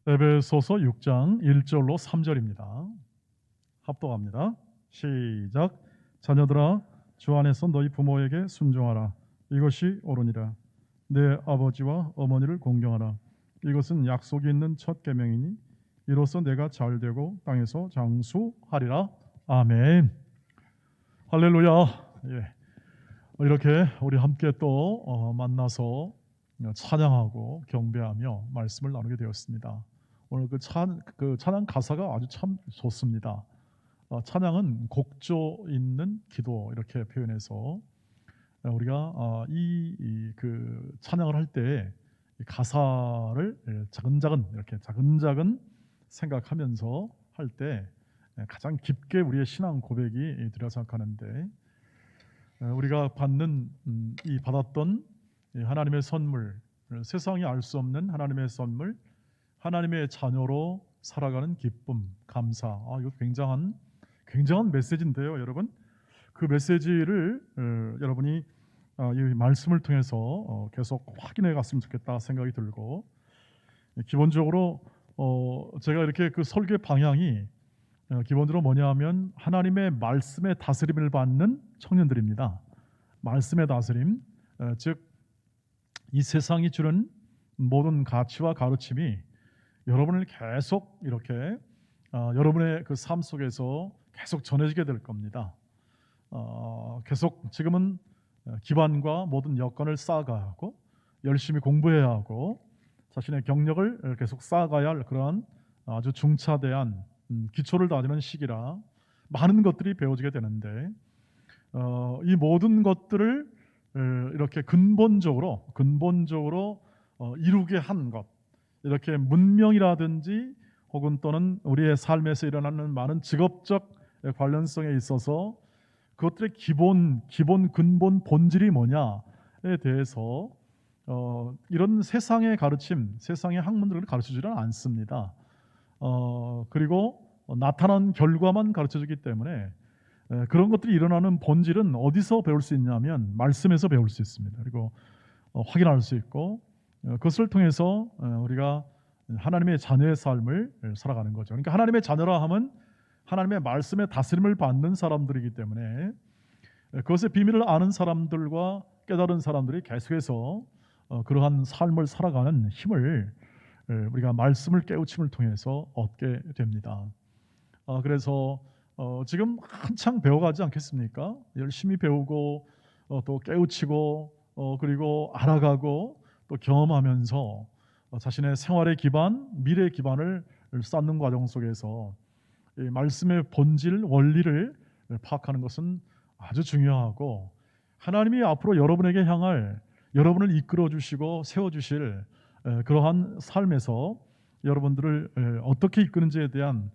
에베소서 6장 1절로 3절입니다. 합독합니다. 시작. 자녀들아, 주 안에서 너희 부모에게 순종하라. 이것이 옳으니라. 내 아버지와 어머니를 공경하라. 이것은 약속이 있는 첫 계명이니 이로써 내가 잘되고 땅에서 장수하리라. 아멘. 할렐루야. 예. 이렇게 우리 함께 또 만나서 찬양하고 경배하며 말씀을 나누게 되었습니다. 오늘 그 찬양 가사가 아주 참 좋습니다. 찬양은 곡조 있는 기도 이렇게 표현해서 우리가 그 찬양을 할 때 가사를 차근차근 이렇게 차근차근 생각하면서 할 때 가장 깊게 우리의 신앙 고백이 들어 생각하는데, 우리가 받았던 하나님의 선물, 세상이 알 수 없는 하나님의 선물, 하나님의 자녀로 살아가는 기쁨, 감사. 이거 굉장한 메시지인데요, 여러분. 그 메시지를 여러분이 이 말씀을 통해서 계속 확인해 갔으면 좋겠다 생각이 들고, 기본적으로 제가 이렇게 그 설교 방향이 기본적으로 뭐냐하면 하나님의 말씀의 다스림을 받는 청년들입니다. 말씀의 다스림, 즉 이 세상이 주는 모든 가치와 가르침이 여러분을 계속 이렇게 여러분의 그 삶 속에서 계속 전해지게 될 겁니다. 계속 지금은 기반과 모든 여건을 쌓아가야 하고 열심히 공부해야 하고 자신의 경력을 계속 쌓아가야 할 그러한 아주 중차대한 기초를 다지는 시기라 많은 것들이 배워지게 되는데, 이 모든 것들을 이렇게 근본적으로 이루게 한 것, 이렇게 문명이라든지 혹은 또는 우리의 삶에서 일어나는 많은 직업적 관련성에 있어서 그것들의 근본 본질이 뭐냐에 대해서 이런 세상의 가르침, 세상의 학문들을 가르쳐주지는 않습니다. 그리고 나타난 결과만 가르쳐주기 때문에 그런 것들이 일어나는 본질은 어디서 배울 수 있냐면 말씀에서 배울 수 있습니다. 그리고 확인할 수 있고, 그것을 통해서 우리가 하나님의 자녀의 삶을 살아가는 거죠. 그러니까 하나님의 자녀라 하면 하나님의 말씀의 다스림을 받는 사람들이기 때문에 그것의 비밀을 아는 사람들과 깨달은 사람들이 계속해서 그러한 삶을 살아가는 힘을 우리가 말씀을 깨우침을 통해서 얻게 됩니다. 그래서 지금 한창 배워가지 않겠습니까? 열심히 배우고 또 깨우치고 그리고 알아가고 또 경험하면서 자신의 생활의 기반, 미래의 기반을 쌓는 과정 속에서 이 말씀의 본질, 원리를 파악하는 것은 아주 중요하고, 하나님이 앞으로 여러분에게 향할, 여러분을 이끌어 주시고 세워 주실 그러한 삶에서 여러분들을 어떻게 이끄는지에 대한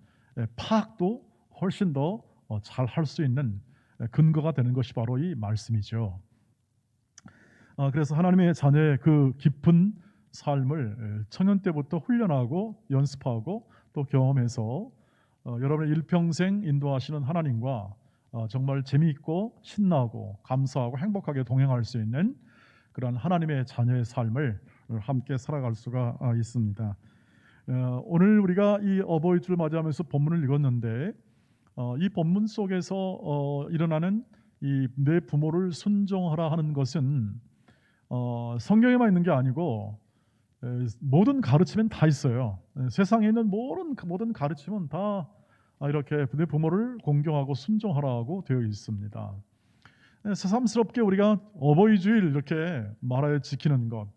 파악도 훨씬 더 잘 할 수 있는 근거가 되는 것이 바로 이 말씀이죠. 그래서 하나님의 자녀의 그 깊은 삶을 청년 때부터 훈련하고 연습하고 또 경험해서 여러분의 일평생 인도하시는 하나님과 정말 재미있고 신나고 감사하고 행복하게 동행할 수 있는 그런 하나님의 자녀의 삶을 함께 살아갈 수가 있습니다. 오늘 우리가 이 어버이주를 맞이하면서 본문을 읽었는데, 이 본문 속에서 일어나는 이 내 부모를 순종하라 하는 것은 성경에만 있는 게 아니고 모든 가르침엔 다 있어요. 세상에 있는 모든 가르침은 다 이렇게 내 부모를 공경하고 순종하라고 되어 있습니다. 새삼스럽게 우리가 어버이주일 이렇게 말하여 지키는 것,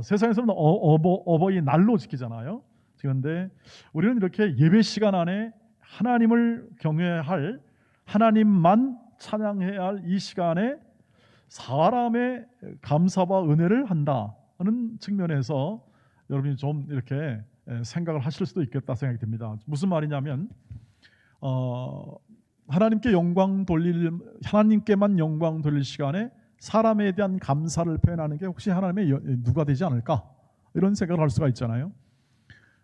세상에서는 어버이날로 지키잖아요. 그런데 우리는 이렇게 예배 시간 안에 하나님을 경외할, 하나님만 찬양해야 할 이 시간에 사람의 감사와 은혜를 한다는 측면에서 여러분이 좀 이렇게 생각을 하실 수도 있겠다 생각이 듭니다. 무슨 말이냐면 하나님께만 영광 돌릴 시간에 사람에 대한 감사를 표현하는 게 혹시 하나님의 누가 되지 않을까, 이런 생각을 할 수가 있잖아요.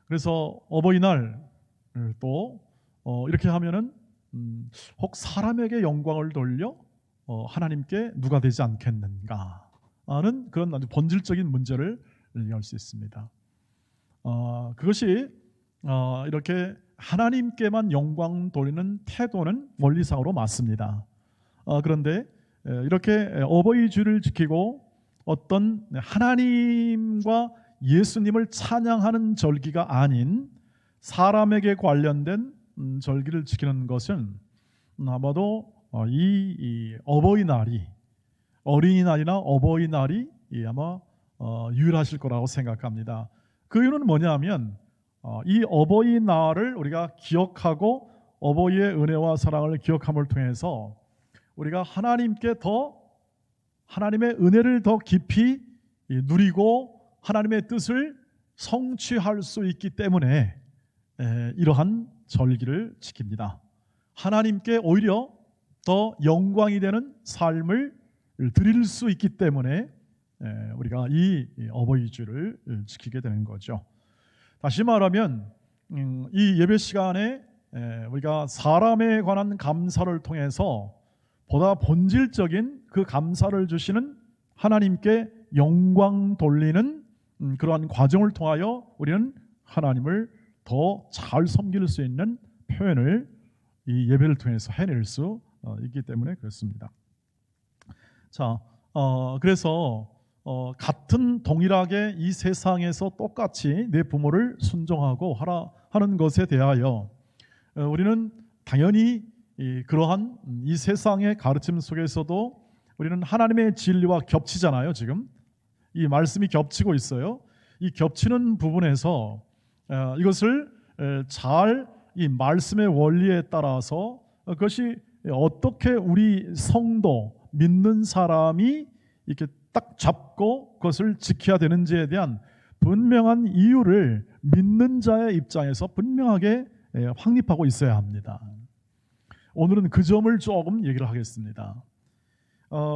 그래서 어버이날 또 이렇게 하면은 혹 사람에게 영광을 돌려 하나님께 누가 되지 않겠는가 하는 그런 아주 본질적인 문제를 얘기할 수 있습니다. 그것이 이렇게 하나님께만 영광 돌리는 태도는 원리상으로 맞습니다. 그런데 이렇게 어버이 주를 지키고 어떤 하나님과 예수님을 찬양하는 절기가 아닌 사람에게 관련된 절기를 지키는 것은 아마도 이 어버이날이, 어린이날이나 어버이날이 아마 유일하실 거라고 생각합니다. 그 이유는 뭐냐면 이 어버이날을 우리가 기억하고 어버이의 은혜와 사랑을 기억함을 통해서 우리가 하나님의 은혜를 더 깊이 누리고 하나님의 뜻을 성취할 수 있기 때문에 이러한 절기를 지킵니다. 하나님께 오히려 더 영광이 되는 삶을 드릴 수 있기 때문에 우리가 이 어버이 주를 지키게 되는 거죠. 다시 말하면 이 예배 시간에 우리가 사람에 관한 감사를 통해서 보다 본질적인 그 감사를 주시는 하나님께 영광 돌리는 그러한 과정을 통하여 우리는 하나님을 더 잘 섬길 수 있는 표현을 이 예배를 통해서 해낼 수 있기 때문에 그렇습니다. 자, 그래서 같은 동일하게 이 세상에서 똑같이 내 부모를 순종하고 하는 것에 대하여 우리는 당연히 그러한 이 세상의 가르침 속에서도 우리는 하나님의 진리와 겹치잖아요. 지금 이 말씀이 겹치고 있어요. 이 겹치는 부분에서 이것을 잘 이 말씀의 원리에 따라서 그것이 어떻게 우리 성도 믿는 사람이 이렇게 딱 잡고 그것을 지켜야 되는지에 대한 분명한 이유를 믿는 자의 입장에서 분명하게 확립하고 있어야 합니다. 오늘은 그 점을 조금 얘기를 하겠습니다.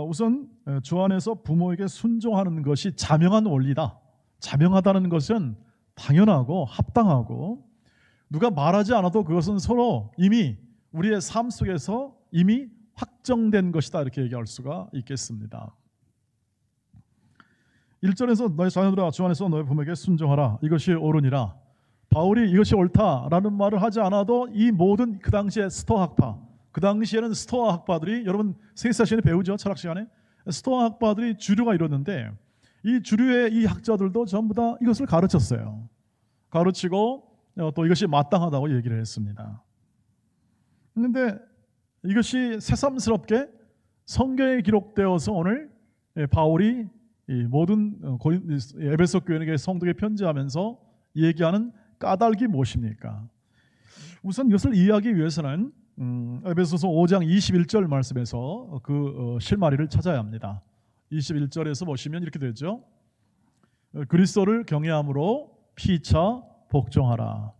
우선 주 안에서 부모에게 순종하는 것이 자명한 원리다. 자명하다는 것은 당연하고 합당하고 누가 말하지 않아도 그것은 서로 이미 우리의 삶 속에서 이미 확정된 것이다, 이렇게 얘기할 수가 있겠습니다. 1절에서 너희 자녀들아 주 안에서 너희 부모에게 순종하라, 이것이 옳으니라. 바울이 이것이 옳다라는 말을 하지 않아도 이 모든 그 당시에 스토아학파, 그 당시에는 스토아 학파들이, 여러분 세사 시간에 배우죠, 철학 시간에. 스토아 학파들이 주류가 이뤘는데 이 주류의 이 학자들도 전부 다 이것을 가르쳤어요. 가르치고 또 이것이 마땅하다고 얘기를 했습니다. 그런데 이것이 새삼스럽게 성경에 기록되어서 오늘 바울이 이 모든 에베소 교회에게 성도에게 편지하면서 얘기하는 까닭이 무엇입니까? 우선 이것을 이해하기 위해서는 에베소서 5장 21절 말씀에서 그 실마리를 찾아야 합니다. 21절에서 보시면 이렇게 되죠. 그리스도를 경외함으로 피차 복종하라.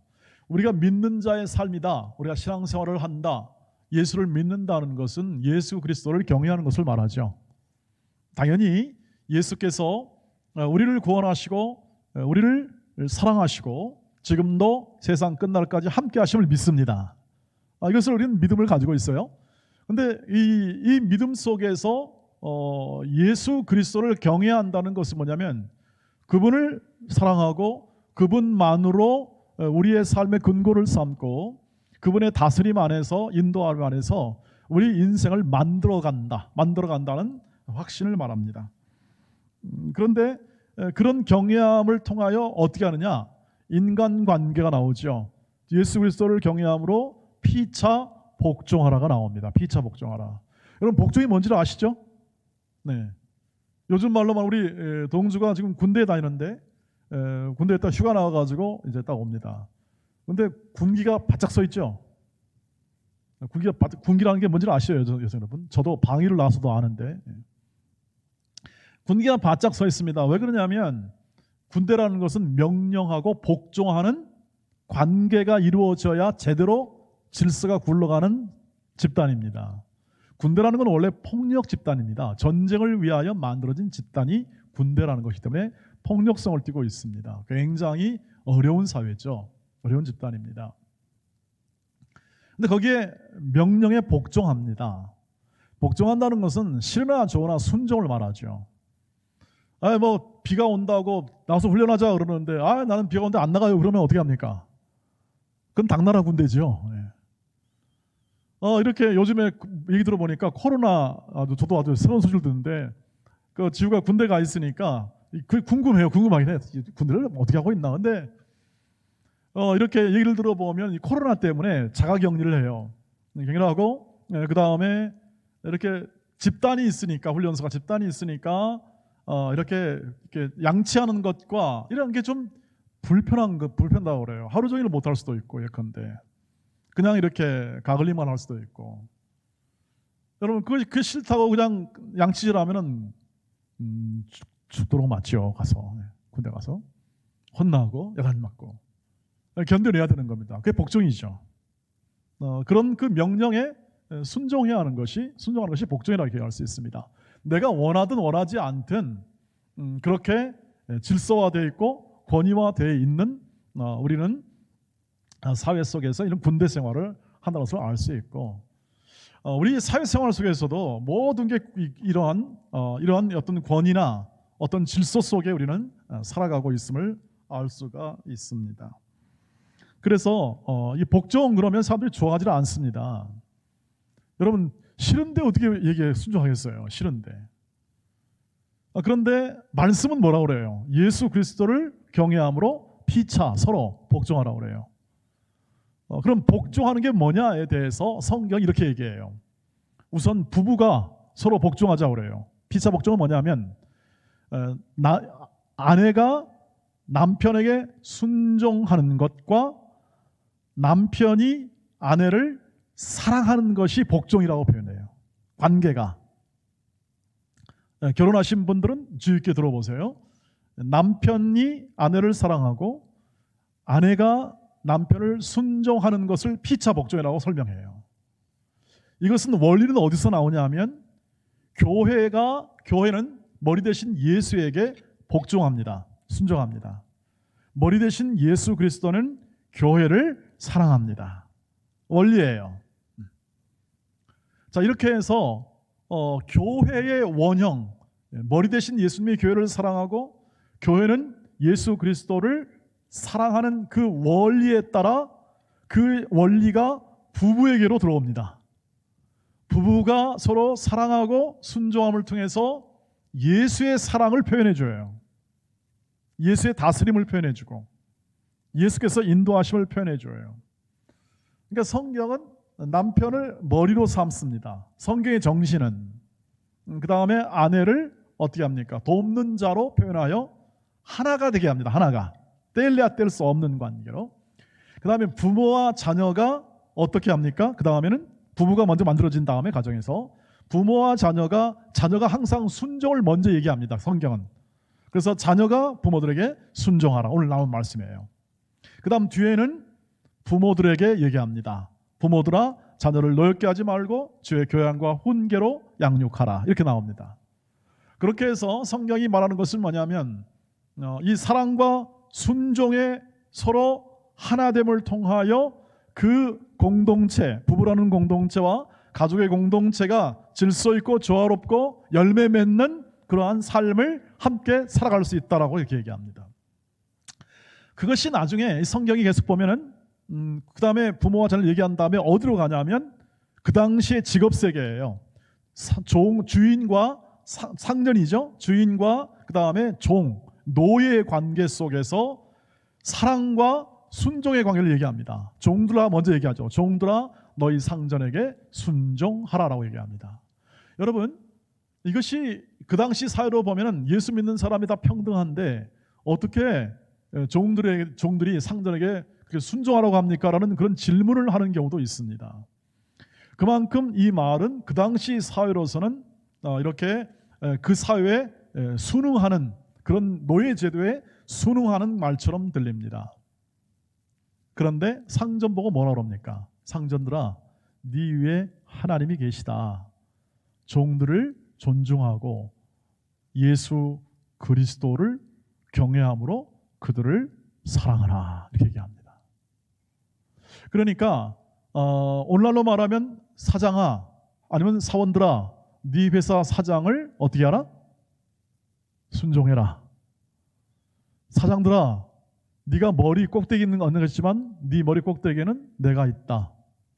우리가 믿는 자의 삶이다, 우리가 신앙생활을 한다, 예수를 믿는다는 것은 예수 그리스도를 경외하는 것을 말하죠. 당연히 예수께서 우리를 구원하시고 우리를 사랑하시고 지금도 세상 끝날까지 함께 하심을 믿습니다. 이것을 우리는 믿음을 가지고 있어요. 그런데 이 믿음 속에서 예수 그리스도를 경외한다는 것은 뭐냐면 그분을 사랑하고 그분만으로 우리의 삶의 근거를 삼고 그분의 다스림 안에서, 인도함 안에서 우리 인생을 만들어간다는 확신을 말합니다. 그런데 그런 경외함을 통하여 어떻게 하느냐? 인간관계가 나오죠. 예수 그리스도를 경외함으로 피차 복종하라가 나옵니다. 피차 복종하라. 여러분 복종이 뭔지를 아시죠? 네. 요즘 말로만 우리 동주가 지금 군대에 다니는데 군대에 딱 휴가 나와가지고 이제 딱 옵니다. 근데 군기가 바짝 서 있죠. 군기라는 게 뭔지를 아시죠, 여성 여러분? 저도 방위를 나와서도 아는데 군기가 바짝 서 있습니다. 왜 그러냐면 군대라는 것은 명령하고 복종하는 관계가 이루어져야 제대로 질서가 굴러가는 집단입니다. 군대라는 건 원래 폭력 집단입니다. 전쟁을 위하여 만들어진 집단이 군대라는 것이기 때문에 폭력성을 띠고 있습니다. 굉장히 어려운 사회죠. 어려운 집단입니다. 근데 거기에 명령에 복종합니다. 복종한다는 것은 싫으나 좋으나 순종을 말하죠. 뭐 비가 온다고 나와서 훈련하자 그러는데 나는 비가 오는데 안 나가요. 그러면 어떻게 합니까? 그건 당나라 군대지요. 이렇게 요즘에 얘기 들어보니까 코로나, 저도 아주 새로운 소식을 듣는데 그 지구가 군대 가 있으니까 그 궁금해요. 궁금하긴 해. 군대를 어떻게 하고 있나. 근데 이렇게 얘기를 들어보면 이 코로나 때문에 자가격리를 해요. 격리를 하고 그 다음에 이렇게 집단이 있으니까, 훈련소가 집단이 있으니까 이렇게 양치하는 것과 이런 게 좀 불편하다고 그래요. 하루 종일 못 할 수도 있고 예컨대 그냥 이렇게 가글리만 할 수도 있고. 여러분 그 싫다고 그냥 양치질 하면은 죽도록 맞죠. 가서 군대 가서 혼나고 야단 맞고 견뎌내야 되는 겁니다. 그게 복종이죠. 그런 그 명령에 순종하는 것이 복종이라고 얘기할 수 있습니다. 내가 원하든 원하지 않든 그렇게 질서화되어 있고 권위화되어 있는 우리는 사회 속에서 이런 군대 생활을 한다는 것을 알 수 있고, 우리 사회생활 속에서도 모든 게 이러한 어떤 권위나 어떤 질서 속에 우리는 살아가고 있음을 알 수가 있습니다. 그래서 이 복종 그러면 사람들이 좋아하지 않습니다. 여러분 싫은데 어떻게 얘기해 순종하겠어요? 싫은데. 그런데 말씀은 뭐라고 그래요? 예수 그리스도를 경외함으로 피차 서로 복종하라고 그래요. 그럼 복종하는 게 뭐냐에 대해서 성경이 이렇게 얘기해요. 우선 부부가 서로 복종하자고 그래요. 피차 복종은 뭐냐면 아내가 남편에게 순종하는 것과 남편이 아내를 사랑하는 것이 복종이라고 표현해요. 관계가. 결혼하신 분들은 주의 깊게 들어보세요. 남편이 아내를 사랑하고 아내가 남편을 순종하는 것을 피차 복종이라고 설명해요. 이것은 원리는 어디서 나오냐 하면 교회는 머리 대신 예수에게 복종합니다. 순종합니다. 머리 대신 예수 그리스도는 교회를 사랑합니다. 원리예요. 자, 이렇게 해서 교회의 원형, 머리 대신 예수님의 교회를 사랑하고 교회는 예수 그리스도를 사랑하는 그 원리에 따라 그 원리가 부부에게로 들어옵니다. 부부가 서로 사랑하고 순종함을 통해서 예수의 사랑을 표현해줘요. 예수의 다스림을 표현해주고 예수께서 인도하심을 표현해줘요. 그러니까 성경은 남편을 머리로 삼습니다. 성경의 정신은 그 다음에 아내를 어떻게 합니까? 돕는 자로 표현하여 하나가 되게 합니다. 하나가 뗄래야 뗄 수 없는 관계로. 그 다음에 부모와 자녀가 어떻게 합니까? 그 다음에는 부부가 먼저 만들어진 다음에 가정에서 부모와 자녀가 항상 순종을 먼저 얘기합니다. 성경은. 그래서 자녀가 부모들에게 순종하라. 오늘 나온 말씀이에요. 그 다음 뒤에는 부모들에게 얘기합니다. 부모들아 자녀를 노엽게 하지 말고 주의 교양과 훈계로 양육하라. 이렇게 나옵니다. 그렇게 해서 성경이 말하는 것은 뭐냐면 이 사랑과 순종의 서로 하나됨을 통하여 그 공동체, 부부라는 공동체와 가족의 공동체가 질서 있고 조화롭고 열매 맺는 그러한 삶을 함께 살아갈 수 있다라고 이렇게 얘기합니다. 그것이 나중에 성경이 계속 보면은 그 다음에 부모와 자녀를 얘기한 다음에 어디로 가냐면 그 당시의 직업 세계예요. 주인과 상전이죠. 주인과 그 다음에 노예의 관계 속에서 사랑과 순종의 관계를 얘기합니다. 종들아 먼저 얘기하죠. 종들아 너희 상전에게 순종하라라고 얘기합니다. 여러분 이것이 그 당시 사회로 보면은 예수 믿는 사람이 다 평등한데 어떻게 종들이 상전에게 그렇게 순종하라고 합니까? 라는 그런 질문을 하는 경우도 있습니다. 그만큼 이 말은 그 당시 사회로서는 이렇게 그 사회에 순응하는 그런 노예 제도에 순응하는 말처럼 들립니다. 그런데 상전 보고 뭐라 그럽니까? 상전들아 네 위에 하나님이 계시다. 종들을 존중하고 예수 그리스도를 경외함으로 그들을 사랑하라 이렇게 얘기합니다. 그러니까 오늘날로 말하면 사장아 아니면 사원들아 네 회사 사장을 어떻게 하라? 순종해라. 사장들아, 네가 머리 꼭대기는 얻는 것이지만 네 머리 꼭대기에는 내가 있다.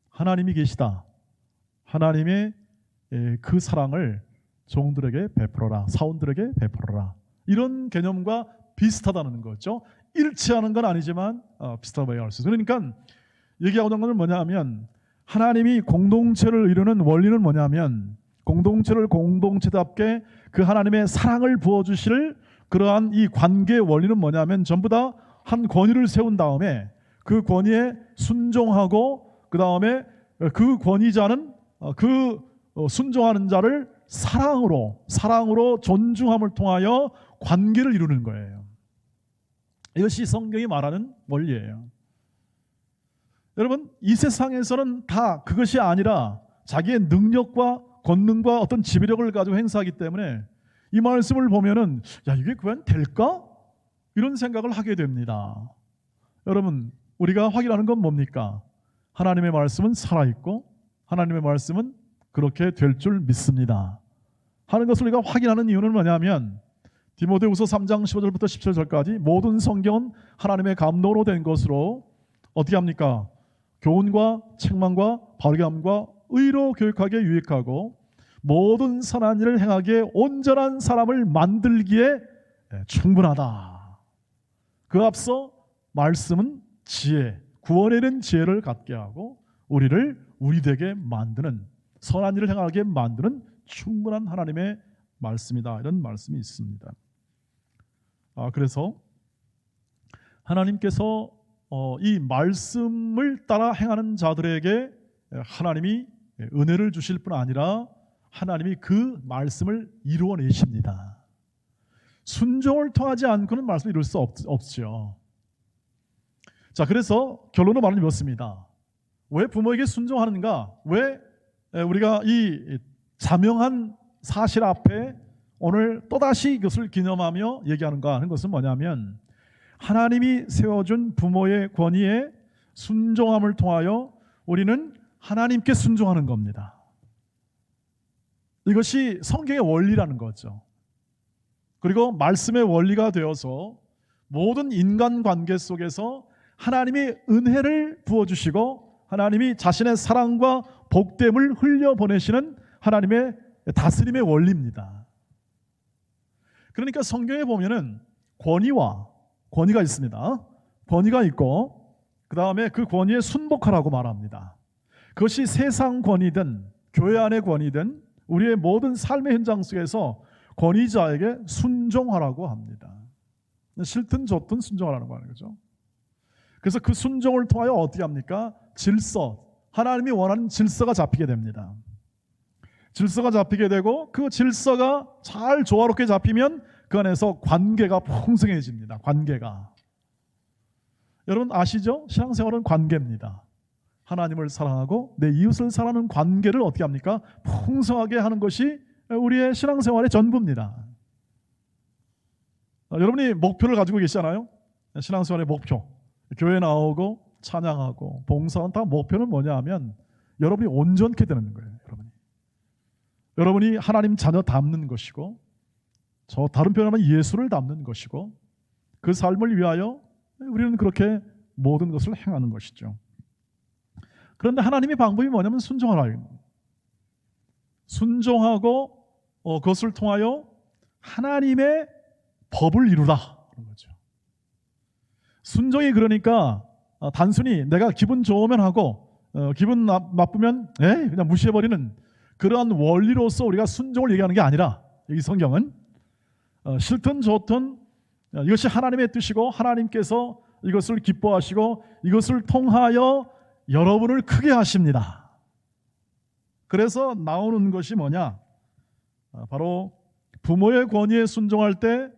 하나님이 계시다. 하나님의 그 사랑을 종들에게 베풀어라. 사원들에게 베풀어라. 이런 개념과 비슷하다는 거죠. 일치하는 건 아니지만 비슷하다고 할 수 있어요. 그러니까 얘기하고자 하는 건 뭐냐면 하나님이 공동체를 이루는 원리는 뭐냐면 공동체를 공동체답게 그 하나님의 사랑을 부어주실 그러한 이 관계의 원리는 뭐냐면 전부 다 한 권위를 세운 다음에 그 권위에 순종하고 그 다음에 그 권위자는 그 순종하는 자를 사랑으로 존중함을 통하여 관계를 이루는 거예요. 이것이 성경이 말하는 원리예요. 여러분, 이 세상에서는 다 그것이 아니라 자기의 능력과 권능과 어떤 지배력을 가지고 행사하기 때문에 이 말씀을 보면은 이게 과연 될까? 이런 생각을 하게 됩니다. 여러분, 우리가 확인하는 건 뭡니까? 하나님의 말씀은 살아있고 하나님의 말씀은 그렇게 될 줄 믿습니다 하는 것을 우리가 확인하는 이유는 뭐냐면 디모데후서 3장 15절부터 17절까지 모든 성경은 하나님의 감동으로 된 것으로 어떻게 합니까? 교훈과 책망과 바르게 함과 의로 교육하기에 유익하고 모든 선한 일을 행하기에 온전한 사람을 만들기에 충분하다. 그 앞서 말씀은 지혜, 구원에 이른 지혜를 갖게 하고 우리를 우리되게 만드는 선한 일을 행하게 만드는 충분한 하나님의 말씀이다. 이런 말씀이 있습니다. 그래서 하나님께서 이 말씀을 따라 행하는 자들에게 하나님이 은혜를 주실 뿐 아니라 하나님이 그 말씀을 이루어내십니다. 순종을 통하지 않고는 말씀을 이룰 수 없죠. 자, 그래서 결론은 말은 이렇습니다. 왜 부모에게 순종하는가? 왜 우리가 이 자명한 사실 앞에 오늘 또다시 이것을 기념하며 얘기하는가 하는 것은 뭐냐면 하나님이 세워준 부모의 권위에 순종함을 통하여 우리는 하나님께 순종하는 겁니다. 이것이 성경의 원리라는 거죠. 그리고 말씀의 원리가 되어서 모든 인간관계 속에서 하나님이 은혜를 부어주시고 하나님이 자신의 사랑과 복됨을 흘려보내시는 하나님의 다스림의 원리입니다. 그러니까 성경에 보면은 권위가 있습니다. 권위가 있고 그 다음에 그 권위에 순복하라고 말합니다. 그것이 세상 권위든 교회 안의 권위든 우리의 모든 삶의 현장 속에서 권위자에게 순종하라고 합니다. 싫든 좋든 순종하라는 거는 거죠. 그래서 그 순종을 통하여 어떻게 합니까? 질서, 하나님이 원하는 질서가 잡히게 됩니다. 질서가 잡히게 되고 그 질서가 잘 조화롭게 잡히면 그 안에서 관계가 풍성해집니다. 관계가. 여러분 아시죠? 신앙생활은 관계입니다. 하나님을 사랑하고 내 이웃을 사랑하는 관계를 어떻게 합니까? 풍성하게 하는 것이 우리의 신앙생활의 전부입니다. 여러분이 목표를 가지고 계시잖아요. 신앙생활의 목표. 교회 나오고 찬양하고 봉사는 다 목표는 뭐냐 하면 여러분이 온전케 되는 거예요. 여러분이 하나님 자녀 닮는 것이고 저 다른 표현하면 예수를 닮는 것이고 그 삶을 위하여 우리는 그렇게 모든 것을 행하는 것이죠. 그런데 하나님의 방법이 뭐냐면 순종하라. 순종하고 그것을 통하여 하나님의 법을 이루라 그런 거죠. 순종이 그러니까 단순히 내가 기분 좋으면 하고 기분 나쁘면 그냥 무시해버리는 그러한 원리로서 우리가 순종을 얘기하는 게 아니라 여기 성경은 싫든 좋든 이것이 하나님의 뜻이고 하나님께서 이것을 기뻐하시고 이것을 통하여 여러분을 크게 하십니다. 그래서 나오는 것이 뭐냐? 바로 부모의 권위에 순종할 때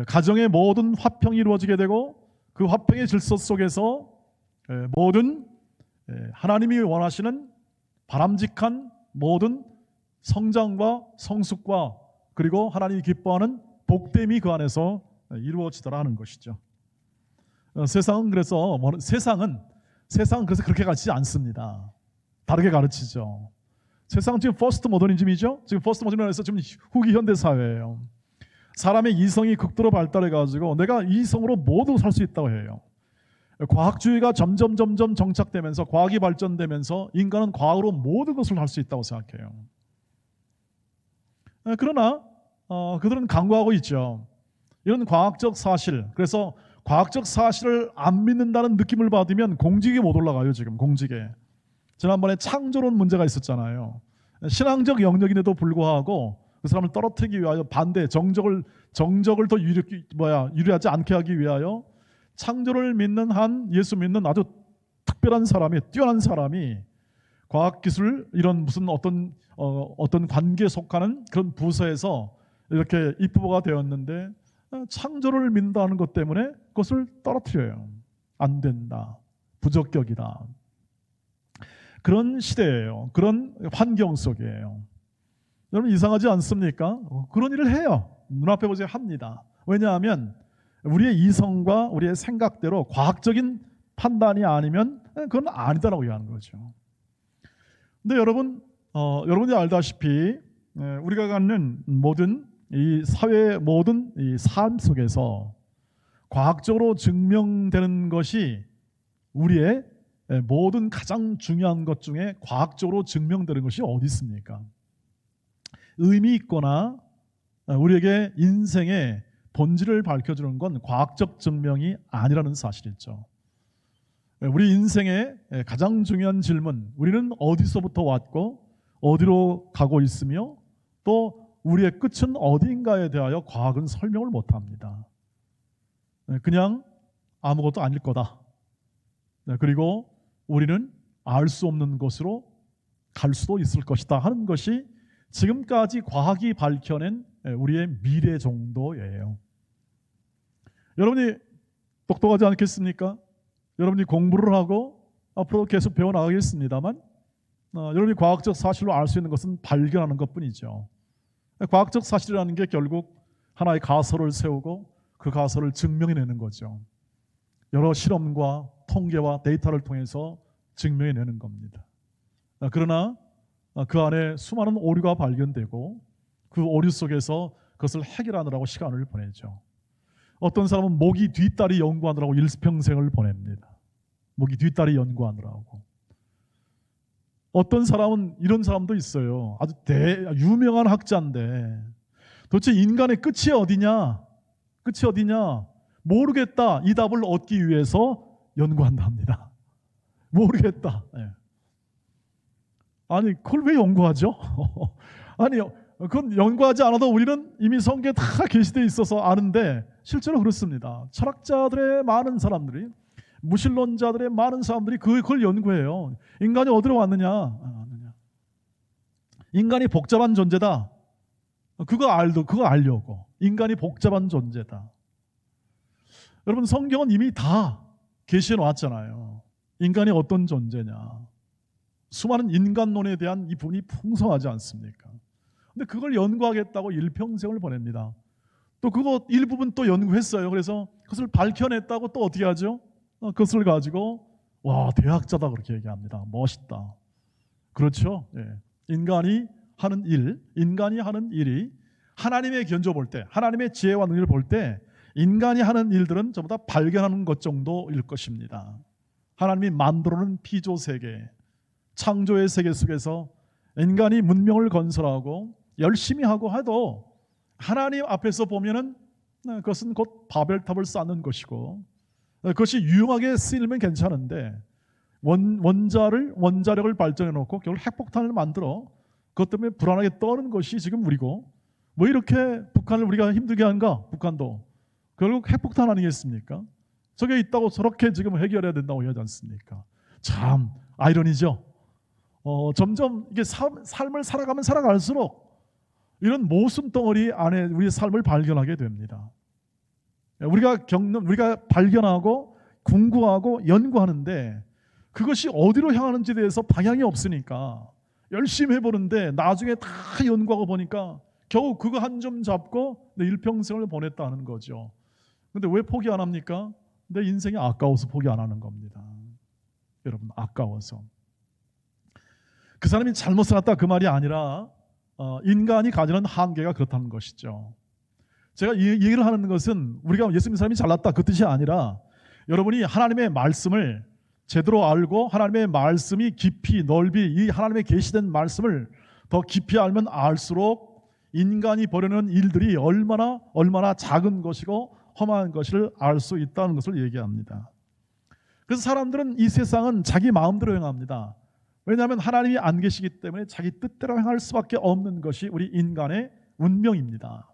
가정의 모든 화평이 이루어지게 되고 그 화평의 질서 속에서 모든 하나님이 원하시는 바람직한 모든 성장과 성숙과 그리고 하나님이 기뻐하는 복됨이 그 안에서 이루어지더라 하는 것이죠. 세상은 그래서 세상은 그래서 그렇게 가르치지 않습니다. 다르게 가르치죠. 세상은 지금 퍼스트 모더니즘이죠. 지금 퍼스트 모더니즘에서 지금 후기 현대 사회예요. 사람의 이성이 극도로 발달해가지고 내가 이성으로 모두 살 수 있다고 해요. 과학주의가 점점 정착되면서 과학이 발전되면서 인간은 과학으로 모든 것을 할 수 있다고 생각해요. 그러나 그들은 간과하고 있죠. 이런 과학적 사실, 그래서 과학적 사실을 안 믿는다는 느낌을 받으면 공직에 못 올라가요. 지금 공직에. 지난번에 창조론 문제가 있었잖아요. 신앙적 영역인데도 불구하고 그 사람을 떨어뜨리기 위하여 반대 정적을 더 유리하지 않게 하기 위하여 창조를 믿는 한 예수 믿는 아주 특별한 사람이, 뛰어난 사람이 과학기술 이런 무슨 어떤 관계에 속하는 그런 부서에서 이렇게 입후보가 되었는데 창조를 믿는다는 것 때문에 그것을 떨어뜨려요. 안 된다. 부적격이다. 그런 시대예요. 그런 환경 속이에요. 여러분 이상하지 않습니까? 그런 일을 해요. 눈앞에 보지 합니다. 왜냐하면 우리의 이성과 우리의 생각대로 과학적인 판단이 아니면 그건 아니다라고 얘기하는 거죠. 근데 여러분이 알다시피 우리가 갖는 모든 이 사회의 모든 이 삶 속에서 과학적으로 증명되는 것이 우리의 모든 가장 중요한 것 중에 과학적으로 증명되는 것이 어디 있습니까? 의미 있거나 우리에게 인생의 본질을 밝혀주는 건 과학적 증명이 아니라는 사실이죠. 우리 인생의 가장 중요한 질문, 우리는 어디서부터 왔고 어디로 가고 있으며 또 우리의 끝은 어디인가에 대하여 과학은 설명을 못합니다. 그냥 아무것도 아닐 거다. 그리고 우리는 알 수 없는 곳으로 갈 수도 있을 것이다 하는 것이 지금까지 과학이 밝혀낸 우리의 미래 정도예요. 여러분이 똑똑하지 않겠습니까? 여러분이 공부를 하고 앞으로 계속 배워나가겠습니다만 여러분이 과학적 사실로 알 수 있는 것은 발견하는 것뿐이죠. 과학적 사실이라는 게 결국 하나의 가설을 세우고 그 가설을 증명해내는 거죠. 여러 실험과 통계와 데이터를 통해서 증명해내는 겁니다. 그러나 그 안에 수많은 오류가 발견되고 그 오류 속에서 그것을 해결하느라고 시간을 보내죠. 어떤 사람은 모기 뒷다리 연구하느라고 일평생을 보냅니다. 모기 뒷다리 연구하느라고. 어떤 사람은 이런 사람도 있어요. 아주 유명한 학자인데 도대체 인간의 끝이 어디냐? 끝이 어디냐? 모르겠다. 이 답을 얻기 위해서 연구한답니다. 모르겠다. 네. 아니 그걸 왜 연구하죠? 아니 그건 연구하지 않아도 우리는 이미 성경에 다 게시되어 있어서 아는데 실제로 그렇습니다. 철학자들의 많은 사람들이, 무신론자들의 많은 사람들이 그걸 연구해요. 인간이 어디로 왔느냐? 인간이 복잡한 존재다. 그거 알려고. 인간이 복잡한 존재다. 여러분 성경은 이미 다 계시해 놓았잖아요. 인간이 어떤 존재냐. 수많은 인간론에 대한 이 부분이 풍성하지 않습니까? 근데 그걸 연구하겠다고 일평생을 보냅니다. 또 그거 일부분 또 연구했어요. 그래서 그것을 밝혀냈다고 또 어떻게 하죠? 그것을 가지고 와 대학자다 그렇게 얘기합니다. 멋있다. 그렇죠? 예. 인간이 하는 일이 하나님의 견조 볼 때, 하나님의 지혜와 능력을 볼 때 인간이 하는 일들은 전부 다 발견하는 것 정도일 것입니다. 하나님이 만들어놓은 피조 세계, 창조의 세계 속에서 인간이 문명을 건설하고 열심히 하고 해도 하나님 앞에서 보면은 그것은 곧 바벨탑을 쌓는 것이고 그것이 유용하게 쓰이면 괜찮은데 원자력을 발전해 놓고 결국 핵폭탄을 만들어 그것 때문에 불안하게 떠는 것이 지금 우리고 뭐 이렇게 북한을 우리가 힘들게 하는가? 북한도 결국 핵폭탄 아니겠습니까? 저게 있다고 저렇게 지금 해결해야 된다고 하지 않습니까? 참 아이러니죠. 점점 이게 삶을 살아갈수록 이런 모순 덩어리 안에 우리의 삶을 발견하게 됩니다. 우리가 발견하고 궁구하고 연구하는데 그것이 어디로 향하는지에 대해서 방향이 없으니까 열심히 해보는데 나중에 다 연구하고 보니까 겨우 그거 한 점 잡고 내 일평생을 보냈다는 거죠. 근데 왜 포기 안 합니까? 내 인생이 아까워서 포기 안 하는 겁니다. 여러분 아까워서. 그 사람이 잘못 살았다 그 말이 아니라 인간이 가지는 한계가 그렇다는 것이죠. 제가 이 얘기를 하는 것은 우리가 예수 믿는 사람이 잘났다 그 뜻이 아니라 여러분이 하나님의 말씀을 제대로 알고 하나님의 말씀이 깊이 넓이 이 하나님의 계시된 말씀을 더 깊이 알면 알수록 인간이 벌여놓은 일들이 얼마나 작은 것이고 험한 것을 알 수 있다는 것을 얘기합니다. 그래서 사람들은 이 세상은 자기 마음대로 행합니다. 왜냐하면 하나님이 안 계시기 때문에 자기 뜻대로 행할 수밖에 없는 것이 우리 인간의 운명입니다.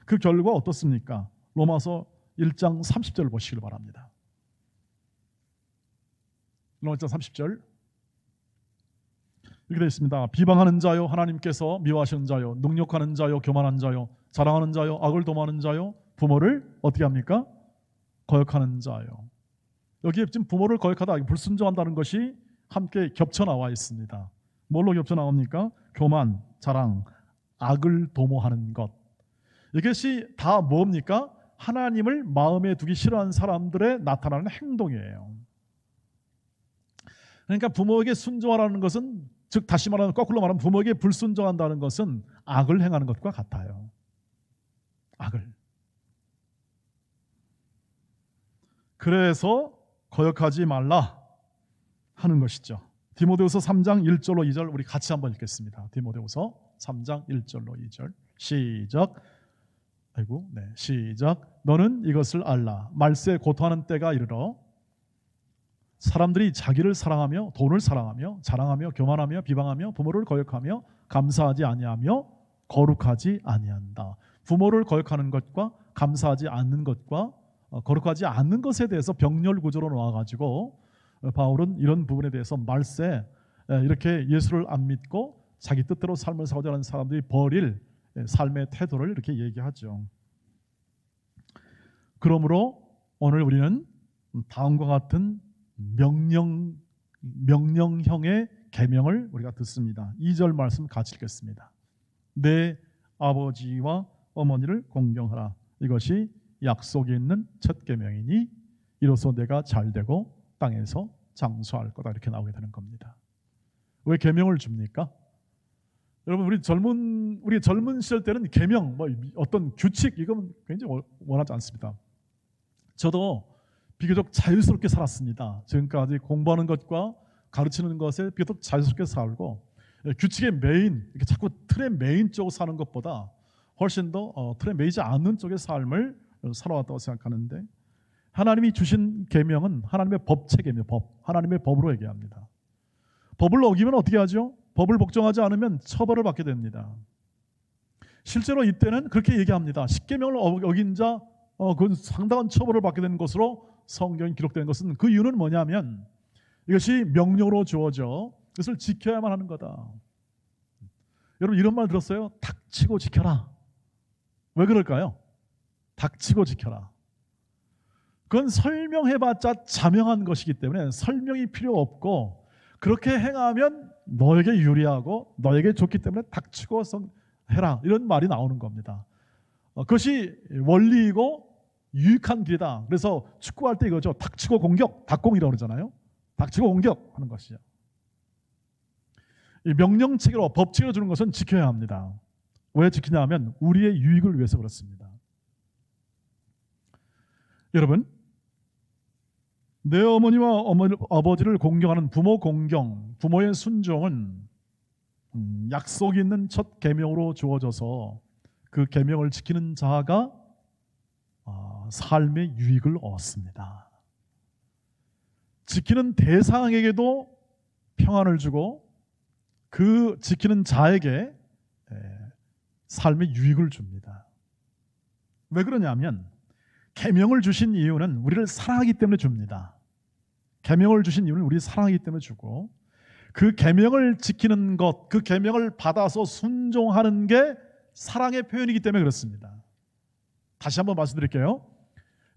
그 결과 어떻습니까? 로마서 1장 30절 보시길 바랍니다. 로마서 30절 이렇게 되어 있습니다. 비방하는 자요 하나님께서 미워하시는 자요 능욕하는 자요 교만한 자요 자랑하는 자요 악을 도모하는 자요 부모를 어떻게 합니까? 거역하는 자요. 여기에 지금 부모를 거역하다 불순종한다는 것이 함께 겹쳐 나와 있습니다. 뭘로 겹쳐 나옵니까? 교만, 자랑, 악을 도모하는 것. 이것이 다 뭡니까? 하나님을 마음에 두기 싫어하는 사람들의 나타나는 행동이에요. 그러니까 부모에게 순종하라는 것은 즉 다시 말하면 거꾸로 말하면 부모에게 불순종한다는 것은 악을 행하는 것과 같아요. 악을. 그래서 거역하지 말라 하는 것이죠. 디모데후서 3장 1절로 2절 우리 같이 한번 읽겠습니다. 디모데후서 3장 1절로 2절 시작. 시작. 너는 이것을 알라. 말세에 고통하는 때가 이르러 사람들이 자기를 사랑하며 돈을 사랑하며 자랑하며 교만하며 비방하며 부모를 거역하며 감사하지 아니하며 거룩하지 아니한다. 부모를 거역하는 것과 감사하지 않는 것과 거룩하지 않는 것에 대해서 병렬 구조로 놓아가지고 바울은 이런 부분에 대해서 말세 이렇게 예수를 안 믿고 자기 뜻대로 삶을 살고자 하는 사람들이 벌일 삶의 태도를 이렇게 얘기하죠. 그러므로 오늘 우리는 다음과 같은 명령형의 계명을 우리가 듣습니다. 2절 말씀 같이 읽겠습니다. 내 아버지와 어머니를 공경하라. 이것이 약속이 있는 첫 계명이니 이로써 내가 잘되고 땅에서 장수할 거다. 이렇게 나오게 되는 겁니다. 왜 계명을 줍니까? 여러분 우리 젊은 시절 때는 계명 어떤 규칙 이건 굉장히 원하지 않습니다. 저도 비교적 자유스럽게 살았습니다. 지금까지 공부하는 것과 가르치는 것에 비교적 자유스럽게 살고 규칙의 메인 이렇게 자꾸 틀의 메인 쪽으로 사는 것보다 훨씬 더 틀에 매이지 않는 쪽의 삶을 살아왔다고 생각하는데 하나님이 주신 계명은 하나님의 법체계며 하나님의 법으로 얘기합니다. 법을 어기면 어떻게 하죠? 법을 복종하지 않으면 처벌을 받게 됩니다. 실제로 이때는 그렇게 얘기합니다. 십계명을 어긴 자 그 상당한 처벌을 받게 되는 것으로 성경이 기록된 것은 그 이유는 뭐냐면 이것이 명령으로 주어져 그것을 지켜야만 하는 거다. 여러분 이런 말 들었어요? 닥치고 지켜라. 왜 그럴까요? 닥치고 지켜라. 그건 설명해봤자 자명한 것이기 때문에 설명이 필요 없고 그렇게 행하면 너에게 유리하고 너에게 좋기 때문에 닥치고 해라 이런 말이 나오는 겁니다. 그것이 원리이고 유익한 길이다. 그래서 축구할 때 이거죠. 닥치고 공격, 닥공이라고 그러잖아요. 닥치고 공격하는 것이죠. 이 명령체계로 법칙을 주는 것은 지켜야 합니다. 왜 지키냐 하면 우리의 유익을 위해서 그렇습니다. 여러분 내 어머니와 아버지를 공경하는 부모 공경, 부모의 순종은 약속이 있는 첫 계명으로 주어져서 그 계명을 지키는 자가 삶의 유익을 얻습니다. 지키는 대상에게도 평안을 주고 그 지키는 자에게 삶의 유익을 줍니다. 왜 그러냐면 계명을 주신 이유는 우리를 사랑하기 때문에 줍니다. 계명을 주신 이유는 우리를 사랑하기 때문에 주고 그 계명을 지키는 것, 그 계명을 받아서 순종하는 게 사랑의 표현이기 때문에 그렇습니다. 다시 한번 말씀드릴게요.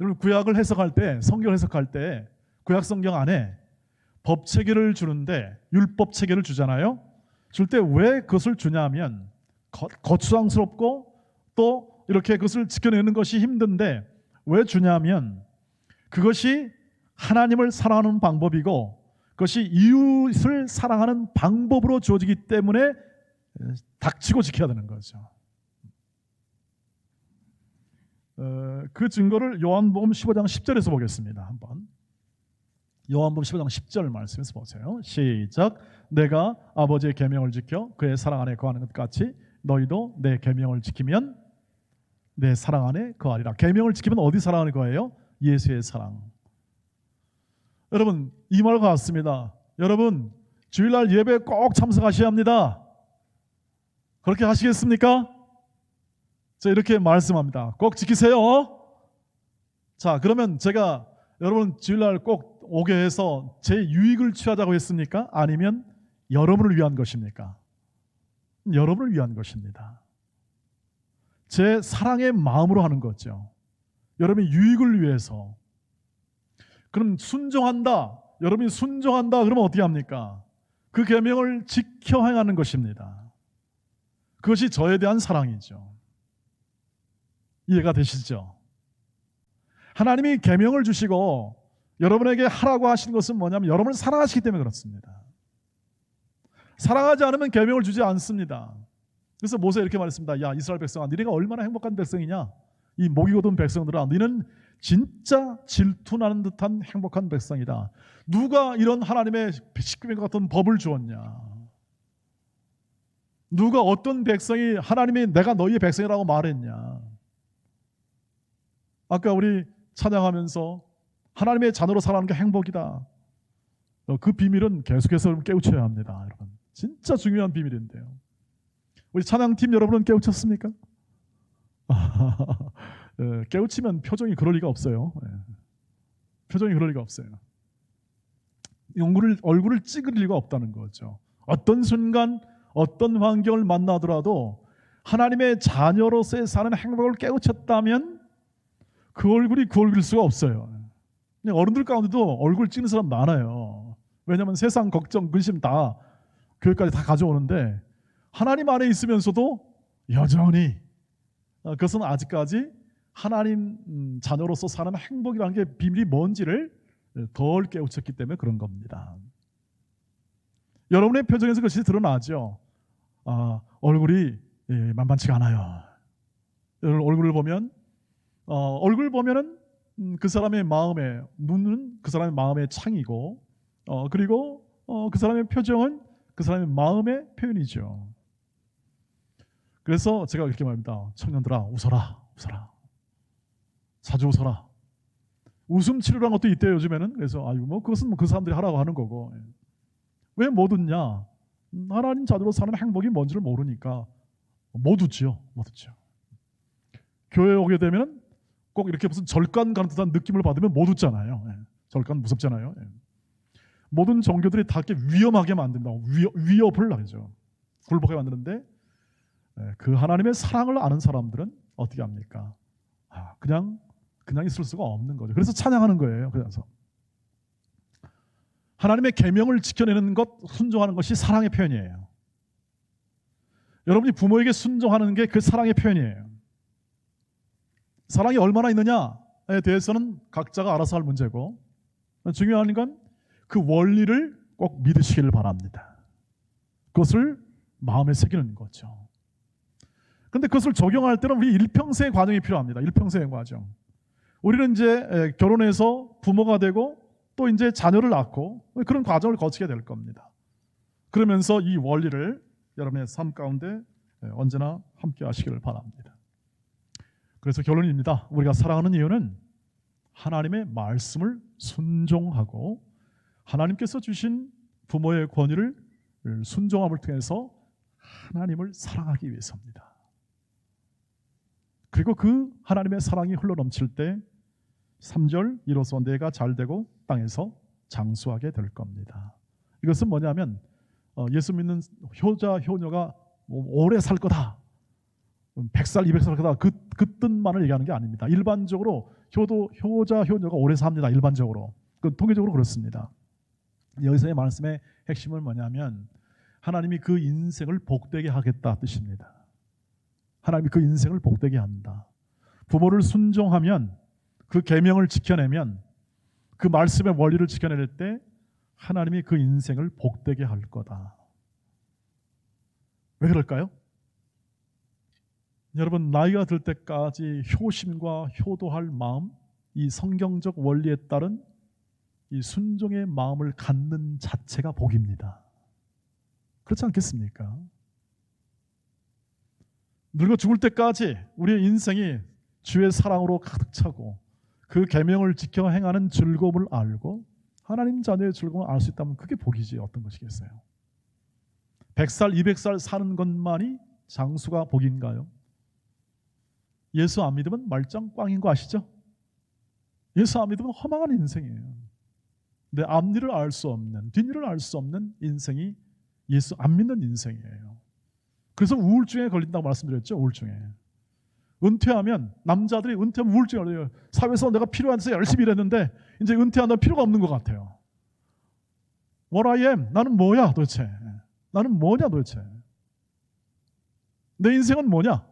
여러분 구약을 해석할 때, 성경을 해석할 때 구약 성경 안에 법 체계를 주는데 율법 체계를 주잖아요. 줄 때 왜 그것을 주냐면 거추장스럽고 또 이렇게 그것을 지켜내는 것이 힘든데 왜 주냐면 그것이 하나님을 사랑하는 방법이고 그것이 이웃을 사랑하는 방법으로 주어지기 때문에 닥치고 지켜야 되는 거죠. 그 증거를 요한복음 15장 10절에서 보겠습니다. 한번 요한복음 15장 10절 말씀에서 보세요. 시작. 내가 아버지의 계명을 지켜 그의 사랑 안에 거하는 것 같이 너희도 내 계명을 지키면 내 사랑 안에 거하리라. 계명을 지키면 어디 사랑 안에 거해요? 예수의 사랑. 여러분 이 말과 같습니다. 여러분 주일날 예배 꼭 참석하셔야 합니다. 그렇게 하시겠습니까? 자, 이렇게 말씀합니다. 꼭 지키세요. 자, 그러면 제가 여러분 주일날 꼭 오게 해서 제 유익을 취하자고 했습니까? 아니면 여러분을 위한 것입니까? 여러분을 위한 것입니다. 제 사랑의 마음으로 하는 거죠. 여러분의 유익을 위해서. 그럼 순종한다. 여러분이 순종한다. 그러면 어떻게 합니까? 그 계명을 지켜 행하는 것입니다. 그것이 저에 대한 사랑이죠. 이해가 되시죠? 하나님이 계명을 주시고 여러분에게 하라고 하시는 것은 뭐냐면 여러분을 사랑하시기 때문에 그렇습니다. 사랑하지 않으면 계명을 주지 않습니다. 그래서 모세 이렇게 말했습니다. 야 이스라엘 백성아, 너희가 얼마나 행복한 백성이냐. 이 목이 곧은 백성들아, 너희는 진짜 질투나는 듯한 행복한 백성이다. 누가 이런 하나님의 십계명과 같은 법을 주었냐. 누가 어떤 백성이 하나님이 내가 너희의 백성이라고 말했냐. 아까 우리 찬양하면서 하나님의 자녀로 살아가는 게 행복이다. 그 비밀은 계속해서 깨우쳐야 합니다. 여러분 진짜 중요한 비밀인데요. 우리 찬양팀 여러분은 깨우쳤습니까? 깨우치면 표정이 그럴 리가 없어요. 표정이 그럴 리가 없어요. 얼굴을 찍을 리가 없다는 거죠. 어떤 순간 어떤 환경을 만나더라도 하나님의 자녀로서의 사는 행복을 깨우쳤다면 그 얼굴이 그 얼굴일 수가 없어요. 어른들 가운데도 얼굴 찍는 사람 많아요. 왜냐하면 세상 걱정 근심 다 교회까지 다 가져오는데 하나님 안에 있으면서도 여전히 그것은 아직까지 하나님 자녀로서 사는 행복이라는 게 비밀이 뭔지를 덜 깨우쳤기 때문에 그런 겁니다. 여러분의 표정에서 그것이 드러나죠. 얼굴이 만만치가 않아요. 여러분 얼굴을 보면 얼굴 보면은 그 사람의 마음에 눈은 그 사람의 마음의 창이고 그리고 그 사람의 표정은 그 사람의 마음의 표현이죠. 그래서 제가 이렇게 말합니다. 청년들아 웃어라, 웃어라, 자주 웃어라. 웃음 치료라는 것도 있대요 요즘에는. 그래서 뭐 그것은 그 사람들이 하라고 하는 거고. 왜 못 웃냐? 하나님 자녀로 사는 행복이 뭔지를 모르니까 못 웃죠, 못 웃죠. 교회에 오게 되면 꼭 이렇게 무슨 절간 가는 듯한 느낌을 받으면 못 웃잖아요. 절간 무섭잖아요. 모든 종교들이 다 이렇게 위험하게 만든다고 위협을 하죠. 굴복하게 만드는데 그 하나님의 사랑을 아는 사람들은 어떻게 합니까? 그냥 있을 수가 없는 거죠. 그래서 찬양하는 거예요. 그래서 하나님의 계명을 지켜내는 것, 순종하는 것이 사랑의 표현이에요. 여러분이 부모에게 순종하는 게 그 사랑의 표현이에요. 사랑이 얼마나 있느냐에 대해서는 각자가 알아서 할 문제고 중요한 건 그 원리를 꼭 믿으시기를 바랍니다. 그것을 마음에 새기는 거죠. 그런데 그것을 적용할 때는 우리 일평생의 과정이 필요합니다. 일평생의 과정. 우리는 이제 결혼해서 부모가 되고 또 이제 자녀를 낳고 그런 과정을 거치게 될 겁니다. 그러면서 이 원리를 여러분의 삶 가운데 언제나 함께 하시기를 바랍니다. 그래서 결론입니다. 우리가 사랑하는 이유는 하나님의 말씀을 순종하고 하나님께서 주신 부모의 권위를 순종함을 통해서 하나님을 사랑하기 위해서입니다. 그리고 그 하나님의 사랑이 흘러넘칠 때 3절 이로써 내가 잘되고 땅에서 장수하게 될 겁니다. 이것은 뭐냐면 예수 믿는 효자 효녀가 오래 살 거다, 100살 200살 살 거다, 그 뜻만을 얘기하는 게 아닙니다. 일반적으로 효자 효녀가 오래 삽니다. 일반적으로 그건 통계적으로 그렇습니다. 여기서의 말씀의 핵심은 뭐냐면 하나님이 그 인생을 복되게 하겠다 뜻입니다. 하나님이 그 인생을 복되게 한다. 부모를 순종하면, 그 계명을 지켜내면, 그 말씀의 원리를 지켜낼 때 하나님이 그 인생을 복되게 할 거다. 왜 그럴까요? 여러분, 나이가 들 때까지 효심과 효도할 마음, 이 성경적 원리에 따른 이 순종의 마음을 갖는 자체가 복입니다. 그렇지 않겠습니까? 늙어 죽을 때까지 우리의 인생이 주의 사랑으로 가득 차고 그 계명을 지켜 행하는 즐거움을 알고 하나님 자녀의 즐거움을 알 수 있다면 그게 복이지 어떤 것이겠어요? 100살, 200살 사는 것만이 장수가 복인가요? 예수 안 믿으면 말짱 꽝인 거 아시죠? 예수 안 믿으면 허망한 인생이에요. 내 앞일을 알 수 없는, 뒷일을 알 수 없는 인생이 예수 안 믿는 인생이에요. 그래서 우울증에 걸린다고 말씀드렸죠. 우울증에. 은퇴하면, 남자들이 은퇴하면 우울증에 걸려요. 사회에서 내가 필요해서 열심히 일했는데 이제 은퇴한다면 필요가 없는 것 같아요. What I am, 나는 뭐야 도대체? 나는 뭐냐 도대체? 내 인생은 뭐냐?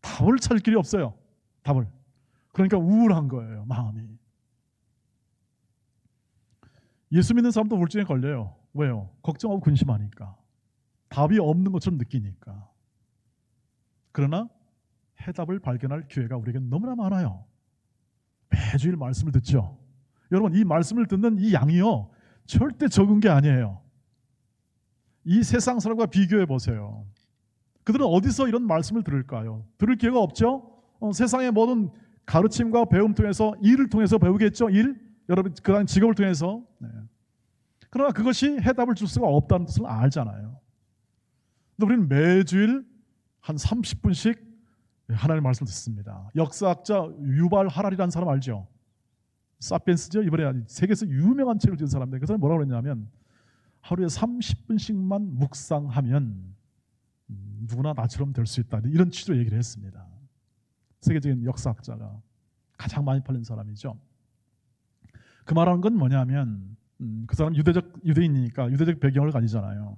답을 찾을 길이 없어요. 답을. 그러니까 우울한 거예요, 마음이. 예수 믿는 사람도 우울증에 걸려요. 왜요? 걱정하고 근심하니까. 답이 없는 것처럼 느끼니까. 그러나 해답을 발견할 기회가 우리에게 너무나 많아요. 매주일 말씀을 듣죠. 여러분, 이 말씀을 듣는 이 양이요, 절대 적은 게 아니에요. 이 세상 사람과 비교해 보세요. 그들은 어디서 이런 말씀을 들을까요? 들을 기회가 없죠. 세상의 모든 가르침과 배움 통해서, 일을 통해서 배우겠죠. 일, 여러분 그 다음 직업을 통해서. 네. 그러나 그것이 해답을 줄 수가 없다는 것을 알잖아요. 근데 우리는 매주일 한 30분씩 하나님의 말씀을 듣습니다. 역사학자 유발 하랄이라는 사람 알죠? 사피엔스죠. 이번에 세계에서 유명한 책을 지은 사람인데 그 사람이 뭐라고 그랬냐면 하루에 30분씩만 묵상하면 누구나 나처럼 될 수 있다, 이런 취지로 얘기를 했습니다. 세계적인 역사학자가 가장 많이 팔린 사람이죠. 그 말하는 건 뭐냐면 그 사람 유대인이니까 유대적 배경을 가지잖아요.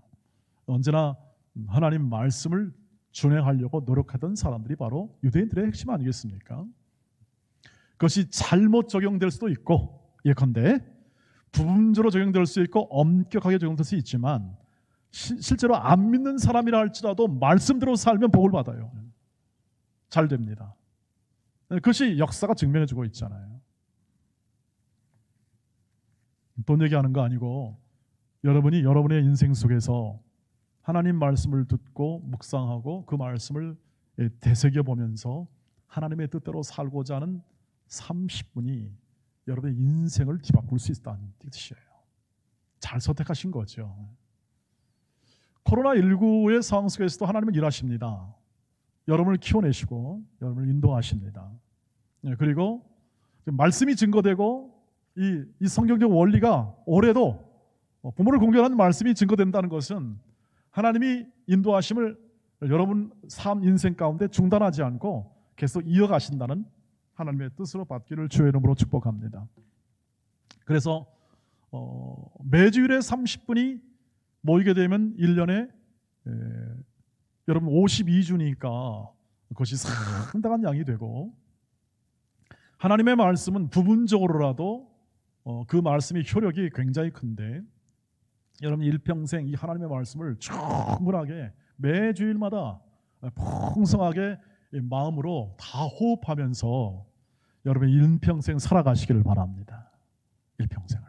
언제나 하나님 말씀을 준행하려고 노력하던 사람들이 바로 유대인들의 핵심 아니겠습니까? 그것이 잘못 적용될 수도 있고, 예컨대 부분적으로 적용될 수 있고 엄격하게 적용될 수 있지만 실제로 안 믿는 사람이라 할지라도 말씀대로 살면 복을 받아요. 잘 됩니다. 그것이 역사가 증명해주고 있잖아요. 돈 얘기하는 거 아니고 여러분이 여러분의 인생 속에서 하나님 말씀을 듣고 묵상하고 그 말씀을 되새겨보면서 하나님의 뜻대로 살고자 하는 30분이 여러분의 인생을 뒤바꿀 수 있다는 뜻이에요. 잘 선택하신 거죠. 코로나19의 상황 속에서도 하나님은 일하십니다. 여러분을 키워내시고 여러분을 인도하십니다. 그리고 말씀이 증거되고 이 성경적 원리가 올해도 부모를 공경하는 말씀이 증거된다는 것은 하나님이 인도하심을 여러분 삶 인생 가운데 중단하지 않고 계속 이어가신다는 하나님의 뜻으로 받기를 주의 이름으로 축복합니다. 그래서 매주일에 30분이 모이게 되면 1년에 여러분 52주니까 그것이 상당한 양이 되고, 하나님의 말씀은 부분적으로라도 그 말씀의 효력이 굉장히 큰데, 여러분 일평생 이 하나님의 말씀을 충분하게 매주일마다 풍성하게 마음으로 다 호흡하면서 여러분 일평생 살아가시기를 바랍니다. 일평생을.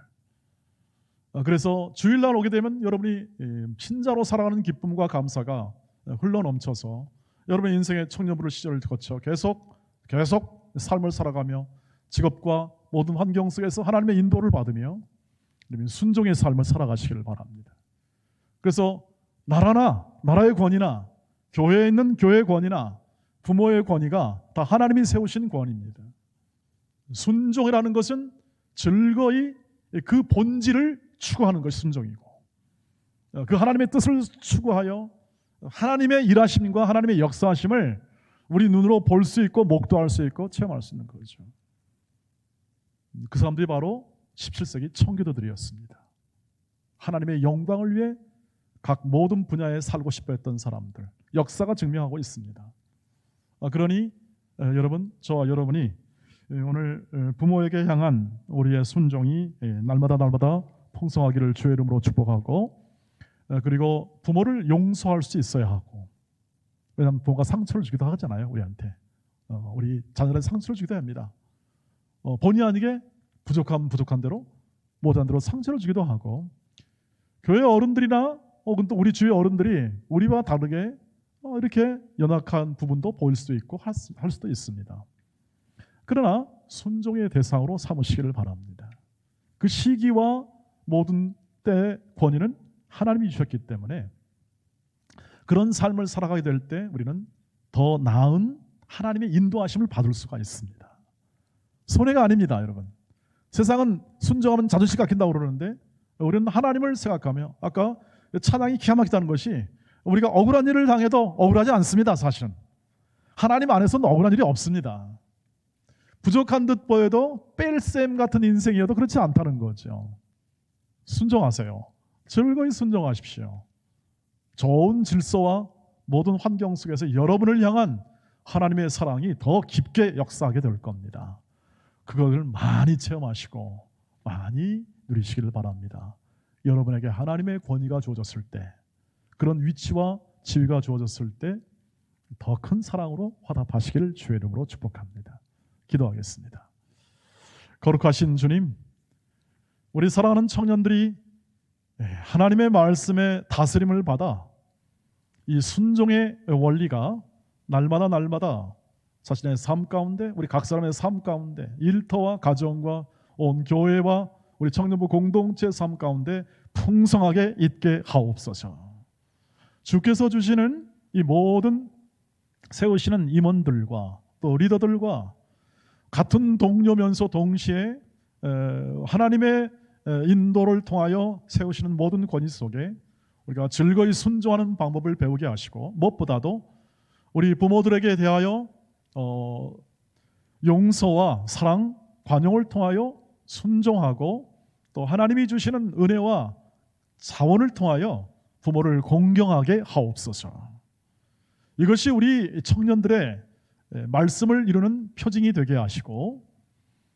그래서 주일날 오게 되면 여러분이 신자로 살아가는 기쁨과 감사가 흘러넘쳐서 여러분의 인생의 청년부를 시절을 거쳐 계속 삶을 살아가며 직업과 모든 환경 속에서 하나님의 인도를 받으며 순종의 삶을 살아가시기를 바랍니다. 그래서 나라의 권위나 교회에 있는 교회의 권위나 부모의 권위가 다 하나님이 세우신 권위입니다. 순종이라는 것은 즐거이 그 본질을 추구하는 것이 순종이고, 그 하나님의 뜻을 추구하여 하나님의 일하심과 하나님의 역사하심을 우리 눈으로 볼 수 있고 목도할 수 있고 체험할 수 있는 거죠. 그 사람들이 바로 17세기 청교도들이었습니다. 하나님의 영광을 위해 각 모든 분야에 살고 싶어 했던 사람들, 역사가 증명하고 있습니다. 그러니 여러분, 저와 여러분이 오늘 부모에게 향한 우리의 순종이 날마다 풍성하기를 주의 이름으로 축복하고, 그리고 부모를 용서할 수 있어야 하고 왜냐하면 부모가 상처를 주기도 하잖아요. 우리한테. 우리 자녀는 상처를 주기도 합니다. 본의 아니게 부족한 대로 못한 대로 상처를 주기도 하고, 교회 어른들이나 혹은 또 우리 주위 어른들이 우리와 다르게 이렇게 연약한 부분도 보일 수도 있고 할 수도 있습니다. 그러나 순종의 대상으로 삼으시기를 바랍니다. 그 시기와 모든 때의 권위는 하나님이 주셨기 때문에 그런 삶을 살아가게 될 때 우리는 더 나은 하나님의 인도하심을 받을 수가 있습니다. 손해가 아닙니다, 여러분. 세상은 순종하면 자존심 깎인다고 그러는데 우리는 하나님을 생각하며, 아까 찬양이 기가 막히다는 것이 우리가 억울한 일을 당해도 억울하지 않습니다. 사실은 하나님 안에서는 억울한 일이 없습니다. 부족한 듯 보여도 뺄셈 같은 인생이어도 그렇지 않다는 거죠. 순종하세요. 즐거이 순종하십시오. 좋은 질서와 모든 환경 속에서 여러분을 향한 하나님의 사랑이 더 깊게 역사하게 될 겁니다. 그것을 많이 체험하시고 많이 누리시기를 바랍니다. 여러분에게 하나님의 권위가 주어졌을 때, 그런 위치와 지위가 주어졌을 때 더 큰 사랑으로 화답하시기를 주의 이름으로 축복합니다. 기도하겠습니다. 거룩하신 주님, 우리 사랑하는 청년들이 하나님의 말씀에 다스림을 받아 이 순종의 원리가 날마다 자신의 삶 가운데, 우리 각 사람의 삶 가운데, 일터와 가정과 온 교회와 우리 청년부 공동체 삶 가운데 풍성하게 있게 하옵소서. 주께서 주시는 이 모든 세우시는 임원들과 또 리더들과 같은 동료면서 동시에 하나님의 인도를 통하여 세우시는 모든 권위 속에 우리가 즐거이 순종하는 방법을 배우게 하시고, 무엇보다도 우리 부모들에게 대하여 용서와 사랑, 관용을 통하여 순종하고, 또 하나님이 주시는 은혜와 자원을 통하여 부모를 공경하게 하옵소서. 이것이 우리 청년들의 말씀을 이루는 표징이 되게 하시고,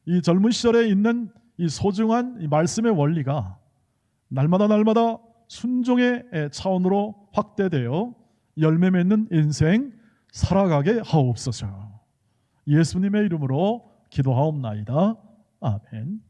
이 젊은 시절에 있는 이 소중한 이 말씀의 원리가 날마다 순종의 차원으로 확대되어 열매 맺는 인생 살아가게 하옵소서. 예수님의 이름으로 기도하옵나이다. 아멘.